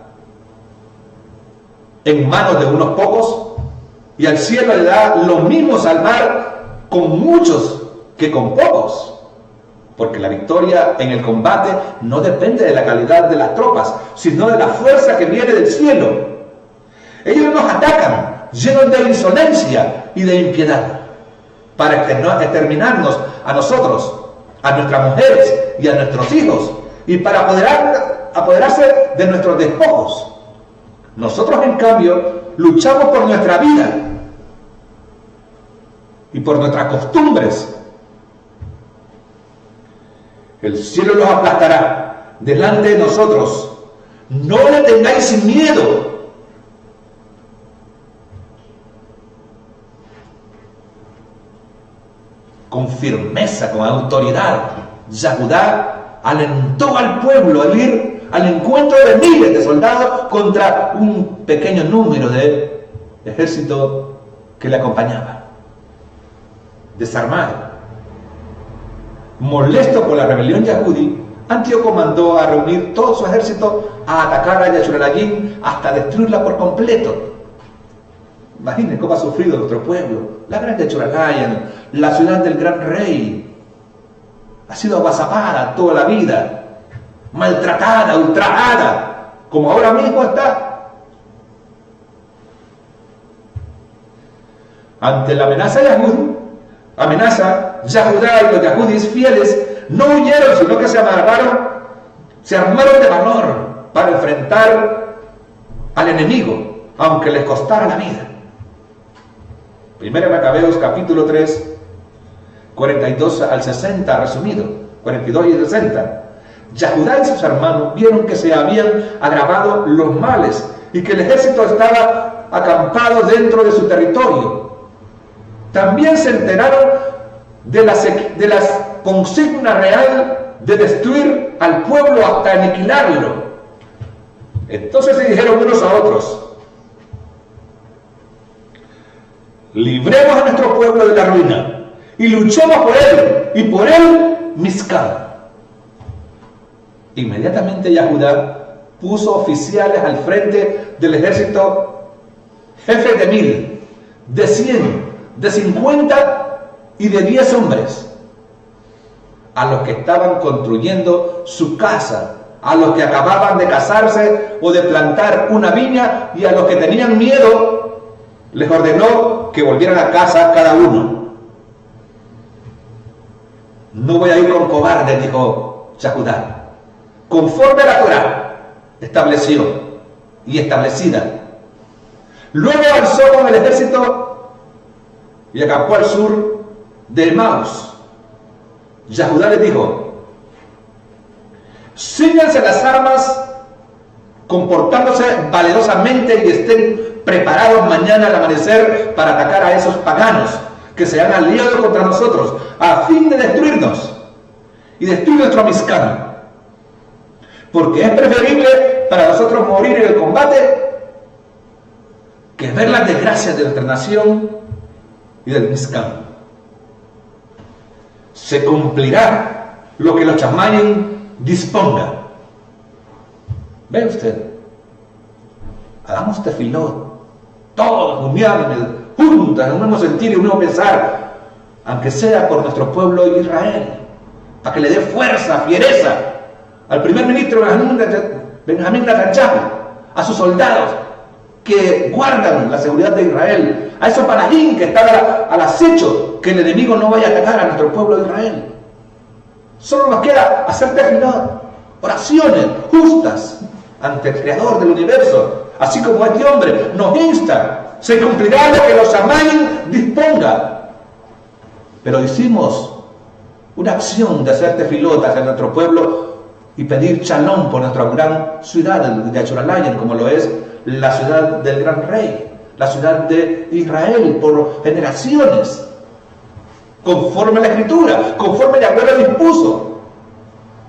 en manos de unos pocos? Y al cielo le da lo mismo salvar con muchos que con pocos. Porque la victoria en el combate no depende de la calidad de las tropas, sino de la fuerza que viene del cielo. Ellos nos atacan, llenos de insolencia y de impiedad, para exterminarnos a nosotros, a nuestras mujeres y a nuestros hijos, y para apoderarse de nuestros despojos. Nosotros, en cambio, luchamos por nuestra vida y por nuestras costumbres. El cielo los aplastará delante de nosotros. No le tengáis miedo. Con firmeza, con autoridad, Yahudá alentó al pueblo a ir al encuentro de miles de soldados contra un pequeño número de ejército que le acompañaba. Desarmado, molesto por la rebelión yahudí, Antíoco mandó a reunir todo su ejército a atacar a Yashuralayim hasta destruirla por completo. Imaginen cómo ha sufrido nuestro pueblo. La gran Yashuralayim, la ciudad del gran rey, ha sido agazapada toda la vida, maltratada, ultrajada, como ahora mismo está. Ante la amenaza Yahudá y los yahudíes fieles no huyeron, sino que se armaron de valor para enfrentar al enemigo, aunque les costara la vida. Primera Macabeos capítulo 3, 42 al 60, resumido, 42 y 60. Yahudá y sus hermanos vieron que se habían agravado los males y que el ejército estaba acampado dentro de su territorio. También se enteraron de la consigna real de destruir al pueblo hasta aniquilarlo. Entonces se dijeron unos a otros: libremos a nuestro pueblo de la ruina y luchemos por él, y por él Mizcán. Inmediatamente Yahudá puso oficiales al frente del ejército, jefes de 1000, de 100, de 50 y de 10 hombres, a los que estaban construyendo su casa, a los que acababan de casarse o de plantar una viña, y a los que tenían miedo les ordenó que volvieran a casa cada uno. No voy a ir con cobardes, dijo Yahudá, conforme a la Torá estableció y establecida. Luego avanzó con el ejército y acampó al sur de Emaús. Yahudá les dijo: cíñanse las armas, comportándose valerosamente, y estén preparados mañana al amanecer para atacar a esos paganos que se han aliado contra nosotros a fin de destruirnos y destruir nuestro Mizcán. Porque es preferible para nosotros morir en el combate que ver las desgracias de nuestra nación y del Mizcán. Se cumplirá lo que los Chamayim disponga. ¿Ve usted? Hagamos tefilot, todos unánimes, juntas, en un mismo sentir y un mismo pensar, aunque sea por nuestro pueblo Israel, para que le dé fuerza, fiereza al primer ministro Benjamín Netanyahu, a sus soldados que guardan la seguridad de Israel, a esos palajín que están al acecho, que el enemigo no vaya a atacar a nuestro pueblo de Israel. Solo nos queda hacer tefilot, oraciones justas ante el Creador del universo, así como este hombre nos insta. Se cumplirá lo que los Shamayim disponga. Pero hicimos una acción de hacer tefilot hacia nuestro pueblo y pedir shalom por nuestra gran ciudad de Yashuralayim, como lo es la ciudad del gran rey, la ciudad de Israel, por generaciones, conforme a la Escritura, conforme Yahweh lo dispuso,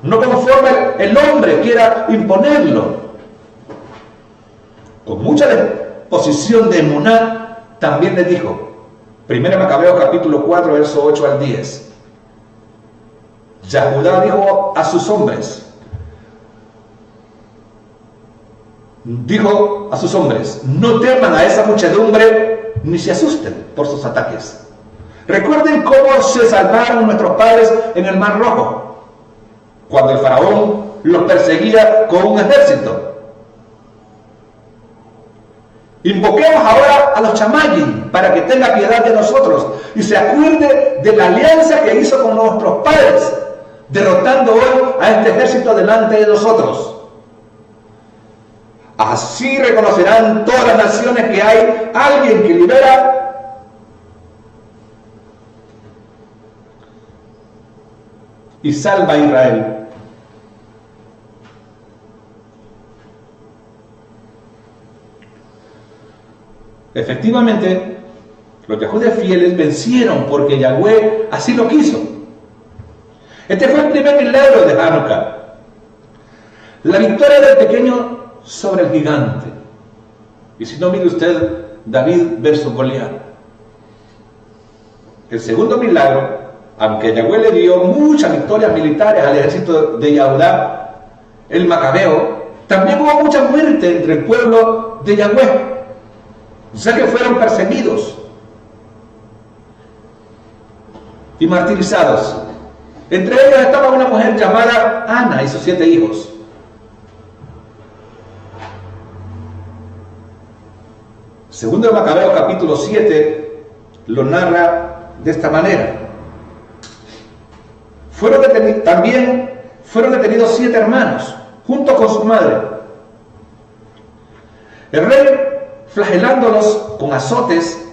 no conforme el hombre quiera imponerlo. Con mucha posición de emuná, también le dijo, 1 Macabeos capítulo 4, verso 8 al 10. Yahudá dijo a sus hombres, no teman a esa muchedumbre, ni se asusten por sus ataques. Recuerden cómo se salvaron nuestros padres en el Mar Rojo, cuando el faraón los perseguía con un ejército. Invoquemos ahora a los Chamayin para que tenga piedad de nosotros y se acuerde de la alianza que hizo con nuestros padres, derrotando hoy a este ejército delante de nosotros. Así reconocerán todas las naciones que hay alguien que libera y salva a Israel. Efectivamente, los Yahudíes fieles vencieron porque Yahweh así lo quiso. Este fue el primer milagro de Hanukkah. La victoria del pequeño sobre el gigante. Y si no, mire usted David versus Goliat. El segundo milagro, aunque Yahweh le dio muchas victorias militares al ejército de Yahudá, el Macabeo, también hubo mucha muerte entre el pueblo de Yahweh. O sea que fueron perseguidos y martirizados. Entre ellos estaba una mujer llamada Ana y sus 7 hijos. Segundo de Macabeo capítulo 7 lo narra de esta manera. También fueron detenidos 7 hermanos junto con su madre. El rey, flagelándolos con azotes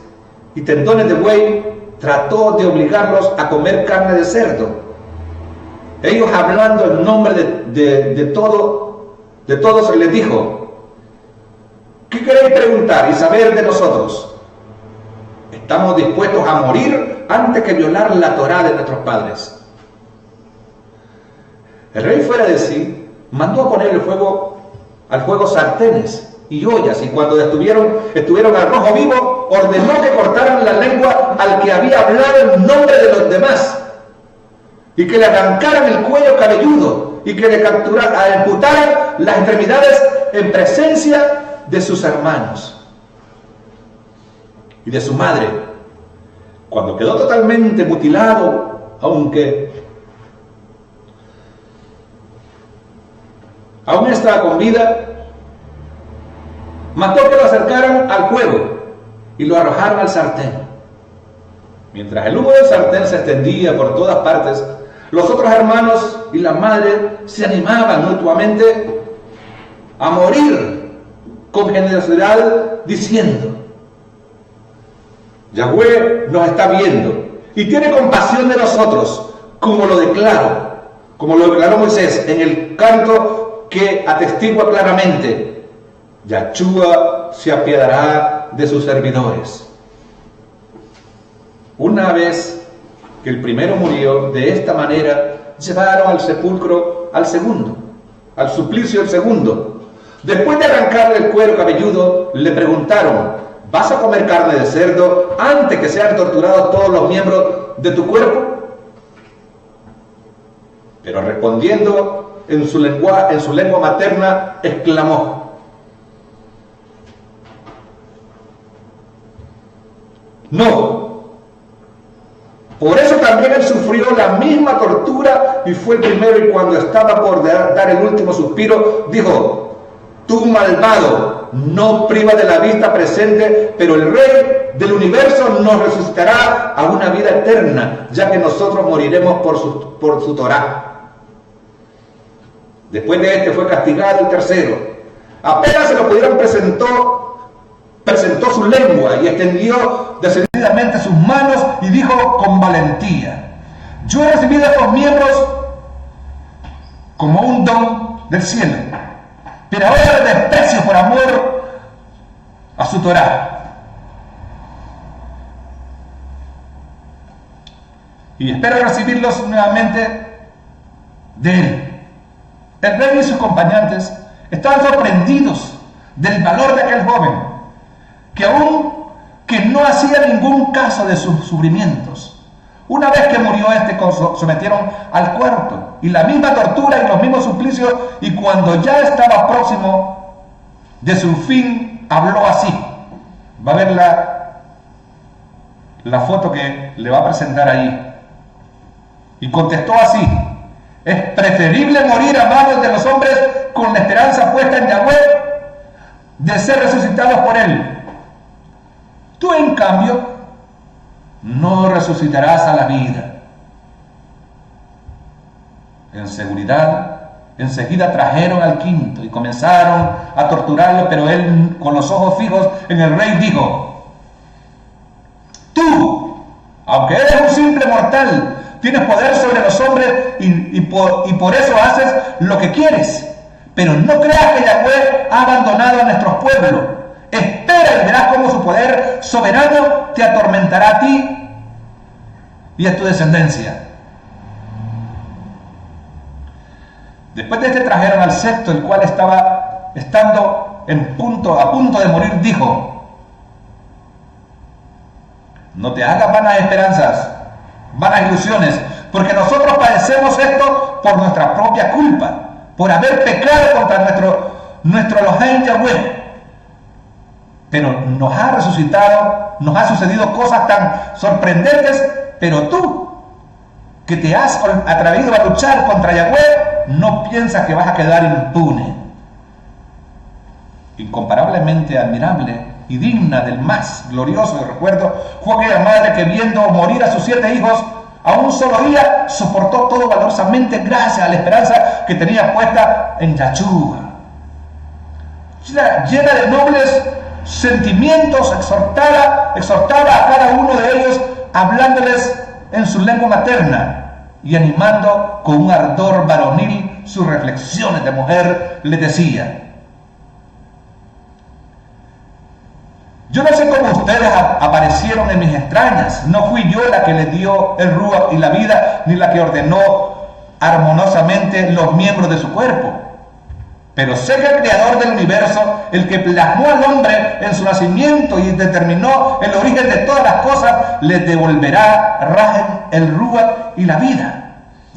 y tendones de buey, trató de obligarlos a comer carne de cerdo. Ellos, hablando en nombre de todos, les dijo: ¿qué queréis preguntar y saber de nosotros? Estamos dispuestos a morir antes que violar la Torá de nuestros padres. El rey, fuera de sí, mandó a poner al fuego sartenes y ollas, y cuando estuvieron al rojo vivo, ordenó que cortaran la lengua al que había hablado en nombre de los demás, y que le arrancaran el cuello cabelludo, y que le amputaran las extremidades en presencia de sus hermanos y de su madre. Cuando quedó totalmente mutilado, aunque aún estaba con vida, mandó que lo acercaran al fuego y lo arrojaron al sartén. Mientras el humo del sartén se extendía por todas partes, los otros hermanos y la madre se animaban mutuamente a morir con generosidad, diciendo: Yahweh nos está viendo y tiene compasión de nosotros, como lo declaró Moisés en el canto que atestigua claramente: Yahshua se apiadará de sus servidores. Una vez que el primero murió de esta manera, llevaron al sepulcro al segundo, al suplicio del segundo. Después de arrancarle el cuero cabelludo, le preguntaron: ¿vas a comer carne de cerdo antes que sean torturados todos los miembros de tu cuerpo? Pero respondiendo en su lengua materna, exclamó: no. Por eso también él sufrió la misma tortura y fue el primero, y cuando estaba por dar el último suspiro, dijo: tú, malvado, no privas de la vista presente, pero el Rey del universo nos resucitará a una vida eterna, ya que nosotros moriremos por su Torá. Después de este fue castigado el tercero. Apenas se lo pudieron, presentó su lengua y extendió decididamente sus manos y dijo con valentía: yo he recibido a estos miembros como un don del cielo, pero ahora les desprecio por amor a su Torá. Y espero recibirlos nuevamente de él. El rey y sus acompañantes estaban sorprendidos del valor de aquel joven, que no hacía ningún caso de sus sufrimientos. Una vez que murió sometieron al cuarto, y la misma tortura y los mismos suplicios, y cuando ya estaba próximo de su fin, habló así. Va a ver la foto que le va a presentar ahí. Y contestó así: es preferible morir a manos de los hombres con la esperanza puesta en Yahweh de ser resucitados por él, Tú, en cambio, no resucitarás a la vida. Enseguida trajeron al quinto y comenzaron a torturarlo, pero él, con los ojos fijos en el rey, dijo: tú, aunque eres un simple mortal, tienes poder sobre los hombres y por eso haces lo que quieres. Pero no creas que Yahweh ha abandonado a nuestros pueblos. Espera y verás cómo su poder soberano te atormentará a ti y a tu descendencia. Después de este trajeron al sexto, el cual estando a punto de morir, dijo: no te hagas vanas esperanzas, vanas ilusiones, porque nosotros padecemos esto por nuestra propia culpa, por haber pecado contra nuestro Elohim Yahweh. Pero nos ha sucedido cosas tan sorprendentes, pero tú, que te has atrevido a luchar contra Yahweh, no piensas que vas a quedar impune. Incomparablemente admirable y digna del más glorioso recuerdo fue aquella madre que, viendo morir a sus 7 hijos a un solo día, soportó todo valorosamente gracias a la esperanza que tenía puesta en Yahshua. Llena de nobles sentimientos, exhortaba a cada uno de ellos, hablándoles en su lengua materna y animando con un ardor varonil sus reflexiones de mujer, le decía: yo no sé cómo ustedes aparecieron en mis entrañas. No fui yo la que les dio el ruach y la vida, ni la que ordenó armoniosamente los miembros de su cuerpo. Pero sé que el Creador del universo, el que plasmó al hombre en su nacimiento y determinó el origen de todas las cosas, les devolverá el ruach y la vida,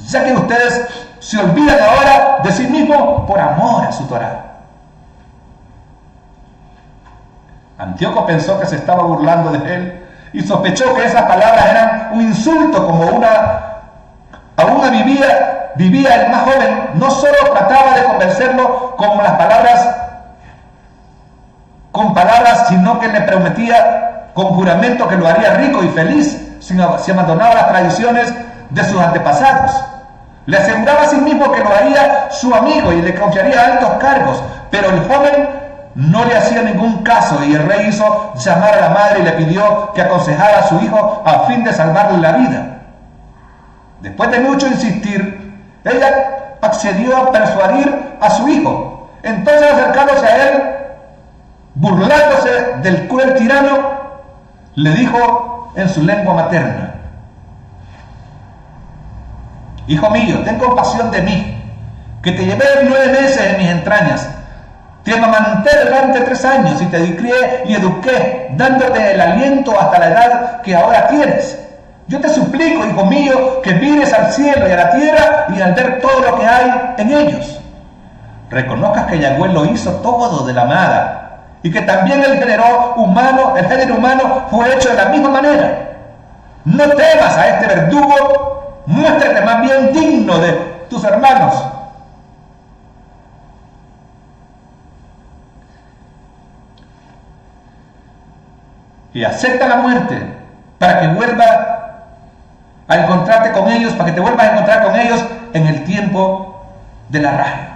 ya que ustedes se olvidan ahora de sí mismos por amor a su Torah. Antíoco pensó que se estaba burlando de él y sospechó que esas palabras eran un insulto, como aún vivía el más joven. No solo trataba de convencerlo con palabras, sino que le prometía con juramento que lo haría rico y feliz si abandonaba las tradiciones de sus antepasados. Le aseguraba a sí mismo que lo haría su amigo y le confiaría altos cargos, pero el joven no le hacía ningún caso, y el rey hizo llamar a la madre y le pidió que aconsejara a su hijo a fin de salvarle la vida. Después de mucho insistir, ella accedió a persuadir a su hijo. Entonces, acercándose a él, burlándose del cruel tirano, le dijo en su lengua materna: hijo mío, ten compasión de mí, que te llevé 9 meses en mis entrañas. Te amamanté durante 3 años y te crié y eduqué, dándote el aliento hasta la edad que ahora tienes. Yo te suplico, hijo mío, que mires al cielo y a la tierra, y al ver todo lo que hay en ellos, reconozcas que Yahweh lo hizo todo de la nada, y que también el género humano fue hecho de la misma manera. No temas a este verdugo, muéstrate más bien digno de tus hermanos. Y acepta la muerte para que vuelva a encontrarte con ellos, para que te vuelvas a encontrar con ellos en el tiempo de la raja.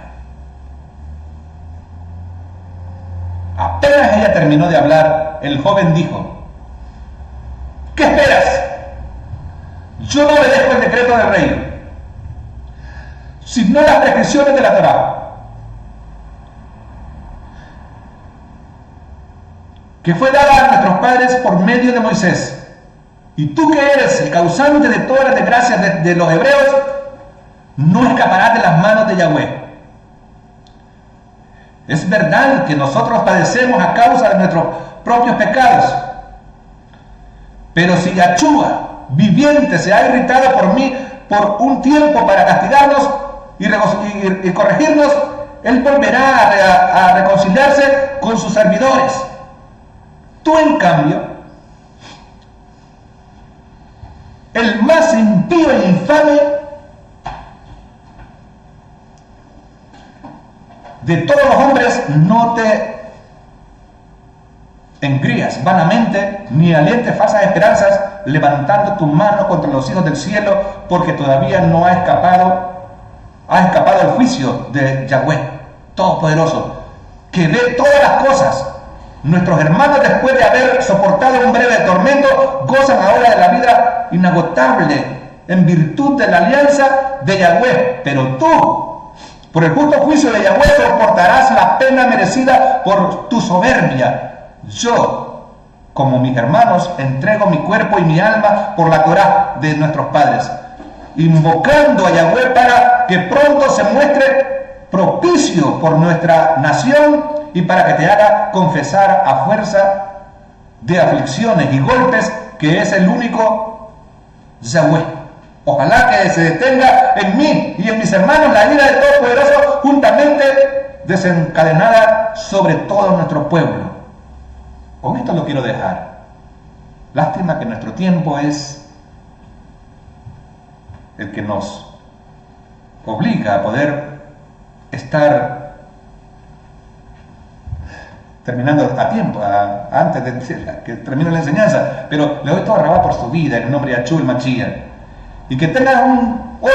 Apenas ella terminó de hablar, el joven dijo: ¿qué esperas? Yo no obedezco el decreto del rey, sino las prescripciones de la Torá, que fue dada a nuestros padres por medio de Moisés. Y tú, que eres el causante de todas las desgracias de los hebreos, no escaparás de las manos de Yahweh. Es verdad que nosotros padecemos a causa de nuestros propios pecados, pero si Yahshua viviente se ha irritado por mí por un tiempo para castigarnos y corregirnos, Él volverá a reconciliarse con sus servidores. Tú, en cambio, el más impío e infame de todos los hombres, no te engrías vanamente, ni alientes falsas esperanzas, levantando tu mano contra los hijos del cielo, porque todavía no ha escapado el juicio de Yahweh, Todopoderoso, que ve todas las cosas. Nuestros hermanos, después de haber soportado un breve tormento, gozan ahora de la vida inagotable en virtud de la alianza de Yahweh. Pero tú, por el justo juicio de Yahweh, soportarás la pena merecida por tu soberbia. Yo, como mis hermanos, entrego mi cuerpo y mi alma por la Torá de nuestros padres, invocando a Yahweh para que pronto se muestre propicio por nuestra nación y para que te haga confesar a fuerza de aflicciones y golpes que es el único Yahweh. Ojalá que se detenga en mí y en mis hermanos la ira del Todopoderoso juntamente desencadenada sobre todo nuestro pueblo. Con esto lo quiero dejar. Lástima que nuestro tiempo es el que nos obliga a poder estar terminando a tiempo, antes de que termine la enseñanza, pero le doy todo a Rabá por su vida, en el nombre de Yahshua el Mashiach. Y que tengan hoy,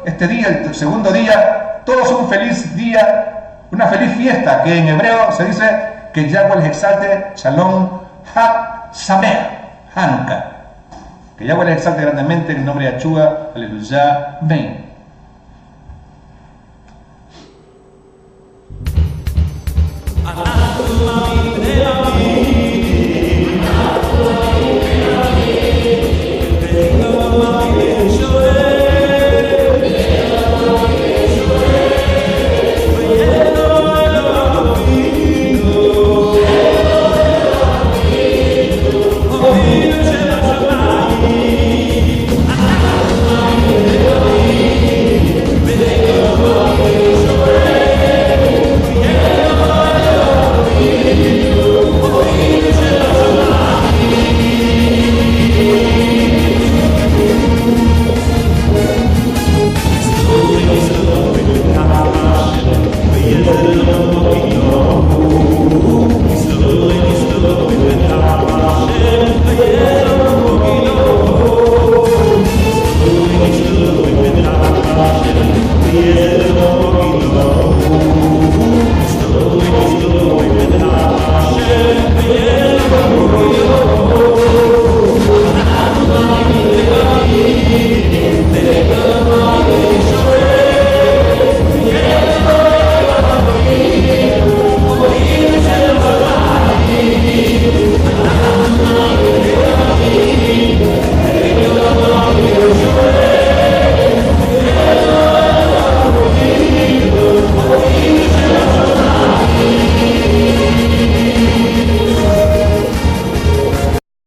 este día, el segundo día, todos un feliz día, una feliz fiesta, que en hebreo se dice que Yahweh les exalte, Shalom, Hag Sameach, Hanukkah. Que Yahweh les exalte grandemente en el nombre de Yahshua, aleluya, amén. Anatolami